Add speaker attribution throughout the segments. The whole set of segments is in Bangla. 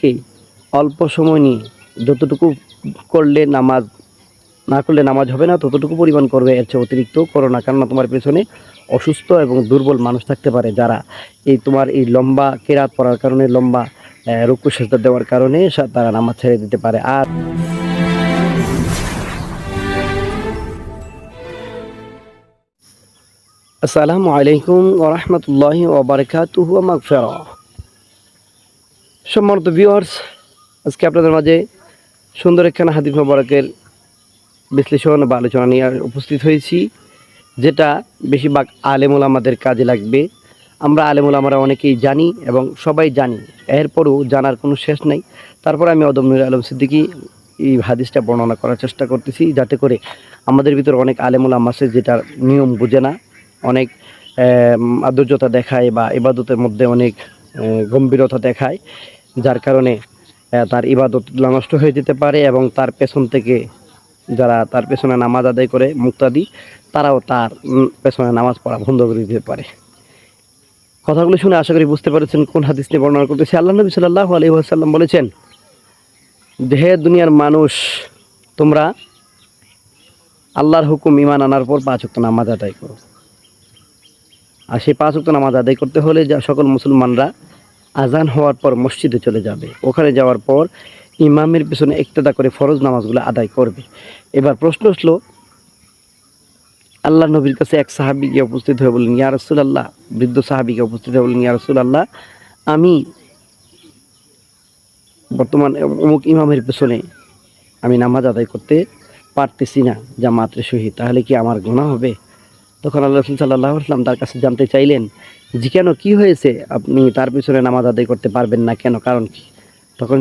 Speaker 1: কি অল্প সময় নিয়ে যতটুকু করলে নামাজ না করলে নামাজ হবে না, ততটুকু পরিমাণ করবে, এর চেয়ে অতিরিক্ত করো না। কেননা তোমার পেছনে অসুস্থ এবং দুর্বল মানুষ থাকতে পারে, যারা এই তোমার এই লম্বা কেরাত পড়ার কারণে, লম্বা রুকু সেজদা দেওয়ার কারণে তারা নামাজ ছেড়ে দিতে পারে। আর আসসালামু আলাইকুম ওয়া রাহমাতুল্লাহি ওয়া বারাকাতুহু ওয়া মাগফিরাহ। সম্মানিত ভিউয়ার্স, আজকে আপনাদের মাঝে সুন্দর একখানা হাদিস মোবারকের বিশ্লেষণ বা আলোচনা নিয়ে উপস্থিত হয়েছি, যেটা বেশিরভাগ আলেম ওলামাদের কাজে লাগবে। আমরা আলেম ওলামারা অনেকেই জানি এবং সবাই জানি, এরপরও জানার কোনো শেষ নেই। তারপর আমি অদম নূর আলম সিদ্দিকী এই হাদিসটা বর্ণনা করার চেষ্টা করতেছি, যাতে করে আমাদের ভিতরে অনেক আলেম ওলামা আছে যেটার নিয়ম বুঝে না, অনেক আদর্যতা দেখায় বা ইবাদতের মধ্যে অনেক গম্ভীরতা দেখায়, যার কারণে তার ইবাদত নষ্ট হয়ে যেতে পারে এবং তার পেছন থেকে যারা তার পেছনে নামাজ আদায় করে মুক্তাদি, তারাও তার পেছনে নামাজ পড়া বন্ধ করে দিতে পারে। কথাগুলো শুনে আশা করি বুঝতে পেরেছেন কোন হাদিস নিয়ে বর্ণনা করতেছি। আল্লাহ নবী সাল্লাল্লাহু আলাইহি ওয়াসাল্লাম বলেছেন যে, হে দুনিয়ার মানুষ, তোমরা আল্লাহর হুকুম ঈমান আনার পর 5 ওয়াক্ত নামাজ আদায় করো। আর সেই 5 ওয়াক্ত নামাজ আদায় করতে হলে যা সকল মুসলমানরা আজান হওয়ার পর মসজিদে চলে যাবে, ওখানে যাওয়ার পর ইমামের পিছনে ইক্তেদা করে ফরজ নামাজগুলো আদায় করবে। এবার প্রশ্ন আসলো, আল্লাহ নবীর কাছে এক সাহাবী গিয়ে উপস্থিত হয়ে বললেন, ইয়া রাসূলুল্লাহ, বৃদ্ধ সাহাবীকে উপস্থিত হয়ে বললেন, ইয়া রাসূলুল্লাহ, আমি বর্তমান অমুক ইমামের পেছনে আমি নামাজ আদায় করতে পারতেছি না জামাতের সহিত, তাহলে কি আমার গুনাহ হবে? তখন আল্লাহ রাসূল সাল্লাল্লাহু আলাইহি ওয়াসাল্লাম তার কাছে জানতে চাইলেন যে, কেন, কি হয়েছে, আপনি তার পিছনে নামাজ আদায় করতে পারবেন না কেন, কারণ কি? তখন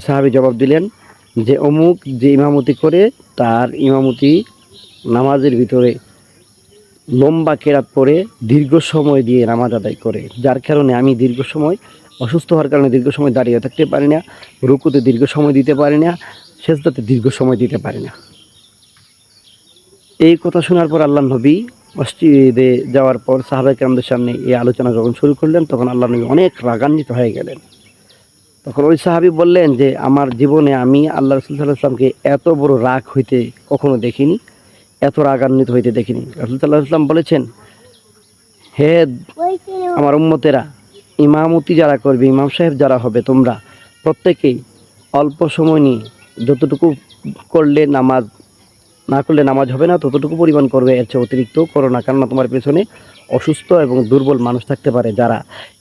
Speaker 1: সাহাবী জবাব দিলেন যে, অমুক যে ইমামতি করে, তার ইমামতি নামাজের ভিতরে লম্বা কেরাত পড়ে দীর্ঘ সময় দিয়ে নামাজ আদায় করে, যার কারণে আমি দীর্ঘ সময় অসুস্থ হওয়ার কারণে দীর্ঘ সময় দাঁড়িয়ে থাকতে পারি না, রুকুতে দীর্ঘ সময় দিতে পারি না, সেজদাতে দীর্ঘ সময় দিতে পারি না। এই কথা শোনার পর আল্লাহ নবী মসজিদে যাওয়ার পর সাহাবায়ে কেরামদের সামনে এই আলোচনা যখন শুরু করলেন, তখন আল্লাহ নবী অনেক রাগান্বিত হয়ে গেলেন। তখন ওই সাহাবী বললেন যে, আমার জীবনে আমি আল্লাহ রাসূল সাল্লাল্লাহু আলাইহি ওয়াসাল্লামকে এত বড় রাগ হইতে কখনো দেখিনি, এত রাগান্বিত হইতে দেখিনি। রাসূল সাল্লাল্লাহু আলাইহি ওয়াসাল্লাম বলেছেন, হে আমার উম্মতেরা, ইমামতি যারা করবে, ইমাম সাহেব যারা হবে, তোমরা প্রত্যেকেই অল্প সময় নিয়ে যতটুকু করলে নামাজ না করলে নামাজ হবে না, ততটুকু পরিমাণ করবে, এর চেয়ে অতিরিক্ত করো না। কেননা তোমার পেছনে অসুস্থ এবং দুর্বল মানুষ থাকতে পারে, যারা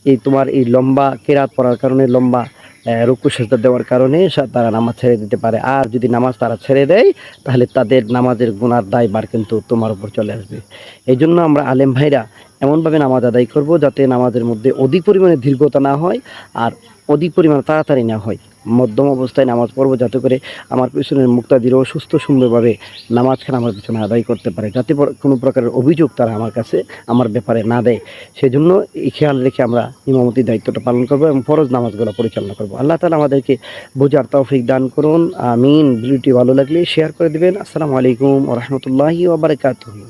Speaker 1: এই তোমার এই লম্বা কেরাত পড়ার কারণে, লম্বা রুকু সেজদা দেওয়ার কারণে তারা নামাজ ছেড়ে দিতে পারে। আর যদি নামাজ তারা ছেড়ে দেয়, তাহলে তাদের নামাজের গুনার দায়ভার কিন্তু তোমার উপর চলে আসবে। এই জন্য আমরা আলেম ভাইরা এমনভাবে নামাজ আদায় করব, যাতে নামাজের মধ্যে অধিক পরিমাণে দীর্ঘতা না হয় আর অধিক পরিমাণে তাড়াতাড়ি না হয়। মধ্যম অবস্থায় নামাজ পড়বো, যাতে করে আমার পিছনের মুক্তাদিরও সুস্থ সুন্দরভাবে নামাজখানা আমার পিছনে আদায় করতে পারে, যাতে কোনো প্রকারের অভিযোগ তারা আমার কাছে আমার ব্যাপারে না দেয়। সেই জন্য এই খেয়াল রেখে আমরা ইমামতির দায়িত্বটা পালন করবো এবং ফরজ নামাজগুলো পরিচালনা করবো। আল্লাহ তাআলা আমাদেরকে বোঝার তৌফিক দান করুন, আমিন। ভিডিওটি ভালো লাগলে শেয়ার করে দিবেন। আসসালামু আলাইকুম ওয়া রাহমাতুল্লাহি ওয়া বারাকাতুহু।